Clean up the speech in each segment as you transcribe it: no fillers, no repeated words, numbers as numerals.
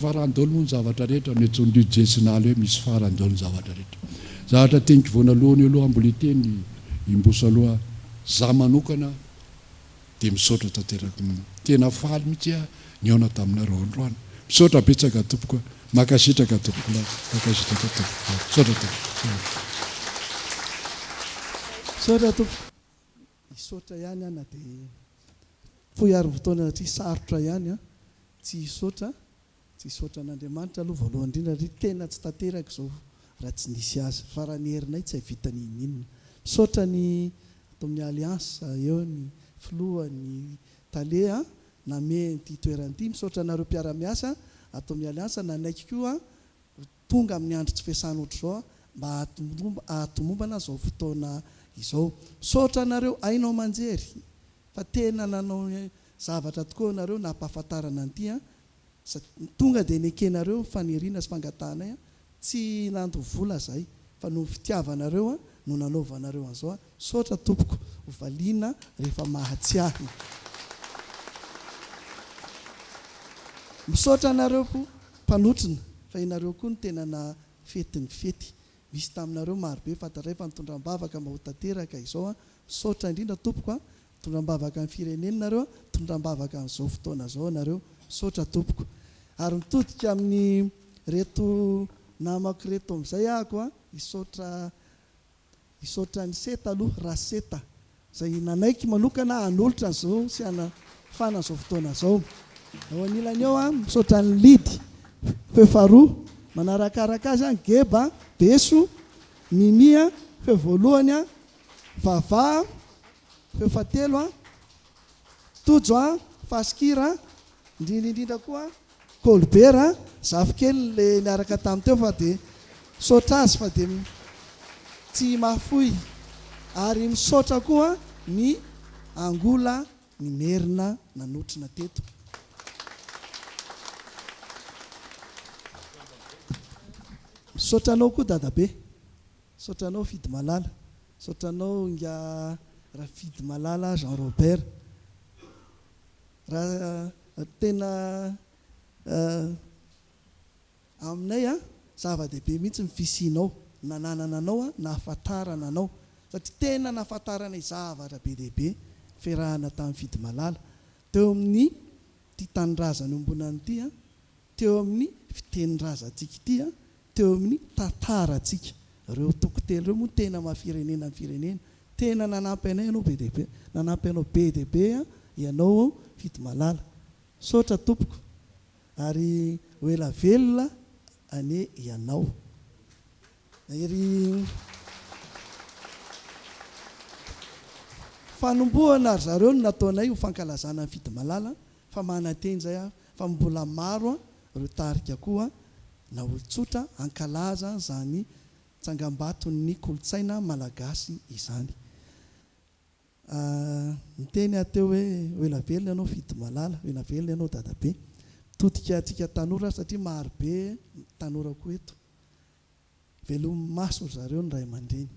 farandolo moa ny zavatra rehetra ny tsondio jesinaly hoe misy farandolo ny zavatra rehetra. Zavatra teniko voanalohany aloha mbola teny imboso aloha za manokana dia misaotra tanteraka tena faly mihitsy ny aona taminareo androany. Misaotra betsaka tompoko, makasitraka tompoko, makasitraka tompoko. Misaotra tompoko. Misaotra tompoko. Misaotra ihany ana dia fohy ary fotoana satria sarotra ihany tsy hisaotra n'Andriamanitra aloha voalohany indrindra satria tena tsy tanteraka izao raha tsy nisy azy fa raha ny herinay tsy havitany inona. Misaotra ny ato amin'ny aliansa eo ny filoha ny tale name ty toeran'ity. Misaotra anareo mpiara-miasa ato amin'ny aliansa nanaiky koa tonga amin'ny andro tsy fiasana ohatr'izao mba ahatomombana izao fotoana izao. Misaotra anareo ainao manjery fa tena nanao zavatra tokoa nareo nampahafantarana an'ity tonga dia nekenareo faniriana sy fangatanay tsy nando vola zay fa no fitiavanareo no nanaovanareo an'izao. Misaotra tompoko hovaliana rehefa mahatsiahy. Misaotra anareo mpanotrina fa inareo koa no tena na fety ny fety misy taminareo marobe fantatray fa nitondram-bavaka mba ho tanteraka izao. Misaotra indrindra tompoko tondram-bavaka amin'ny firenenareo, tondram-bavaka amin'izao fotoana izao nareo. Misaotra tompoko ary mitodika amin'ny reto namako reto amin'izay ahako hisaotra ny seta aloha raha seta izay nanaiky manokana hanolotra an'izao sy hanafana an'izao fotoana izao. Ao anilany eo misaotra ny lidy fefaroa manarakaraka azy geba beso mimia fe voalohany vava fe fatelo tojo fasikira indrindra koa kolbera zafikely le niaraka tamin'ny teo fa dia misaotra azy fa dia tsy mafoy ary misaotra koa ny angola ny merina nanotrina teto. Misaotranao koa dadabe, misaotranao fidy malala, misaotranao nga raha fidy malala Jean Robert raha tena aminay zava-dehibe mihitsy ny fisianao nananana anao nahafantarana anao satria tena nahafantaranay zavatra be dehibe fiarahana tamin'ny fidy malala teo amin'ny ty tanindrazany ombonan'ity teo amin'ny fitenindrazatsika ity teo amin'ny tantarantsika reo tokotelo reo moa tena mahafirenena ny firenena tena nanampy anay ianao be dehibe nanampy anao be dehibe ianao fidy malala. Misaotra tompoko ary hoela velona ane ianao ery fanombohana ry zareo no nataonay ho fankalazana ny fidy malala fa manateny zay fa mbola maro reo tarika koa na olotsotra ankalaza zany tsangambaton'ny kolotsaina malagasy izany. Miteny ateo hoe hoela velona ianao fidy malala, hoela velona ianao dadabe. Todika atsika tanora satria marobe tanora koa eto velomy maso zareo ny ray aman-dreny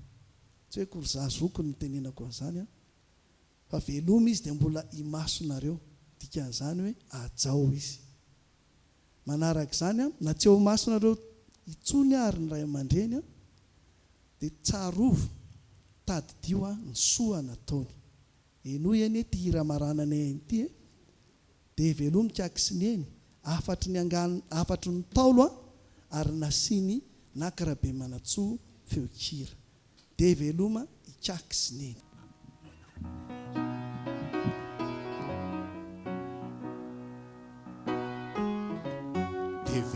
tsy hoe kory zazoko ny tenenako an'izany fa velomy izy dia mbola imasonareo dikan'izany hoe ajao izy manaraka izany na tsy eo masonareo itsony ary ny ray aman-dreny dia tsarovo tadidio ny soa nataony enoy eny ty hira marananay ity dia velomy Ikaky sy Ineny afatry ny Ntaolo ary nasiny Naka RABEMANANTSOA feokira dia veloma Ikaky sy Ineny.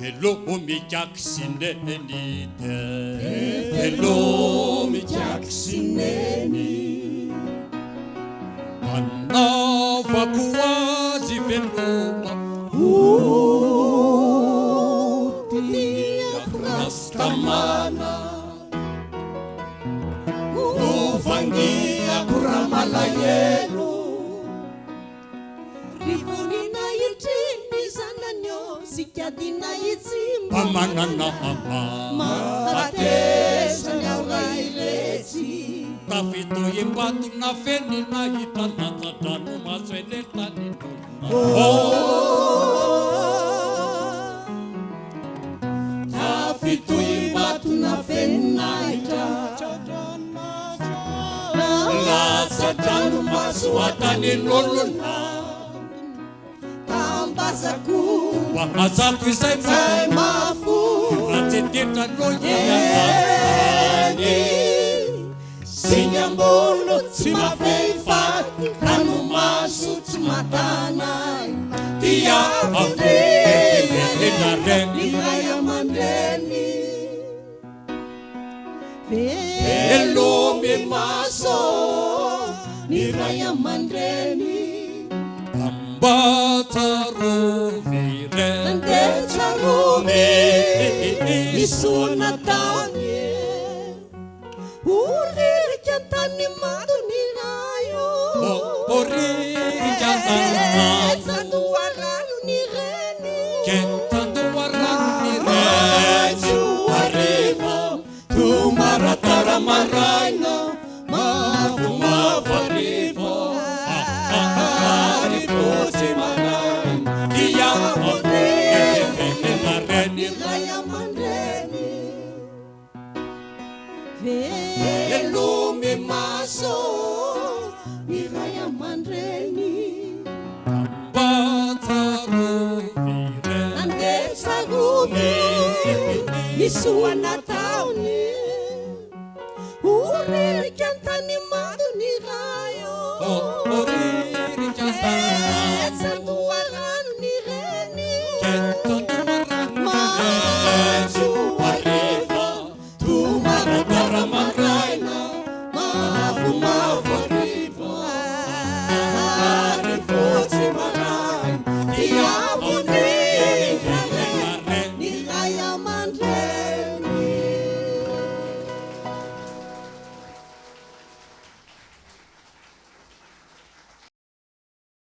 Velomy Ikaky sy Ineny, velomy Ikaky sy Ineny, anaovako azy veloma tiako rastamana, vangiako raha malahelo rivonina itriny zananyo sikadina itsimba manana maratesany aoray retsy tafito imbatona fenina hitanatadrano maso eletany atany lolona tambazako azako izay zay mafo atsetretra eny sinyambolo tsy mafehifaty ranomaso tsy matana dia avrenareny iray aman-dreny velomy maso ny ray aman-dreny ambatsarovy re andeha tsarovy misona tany oririka antany mato ny rayo orika tandoarano ny reny tandoarano ny reny arivo tomaratara maraina mavarivo arivotsy maraina dia ny ray aman-dreny velomy maso ny ray aman-dreny ambatsarovy re andeha tsarovy misoana taony oririka antany mato ny rayo orika sandoarano ny reny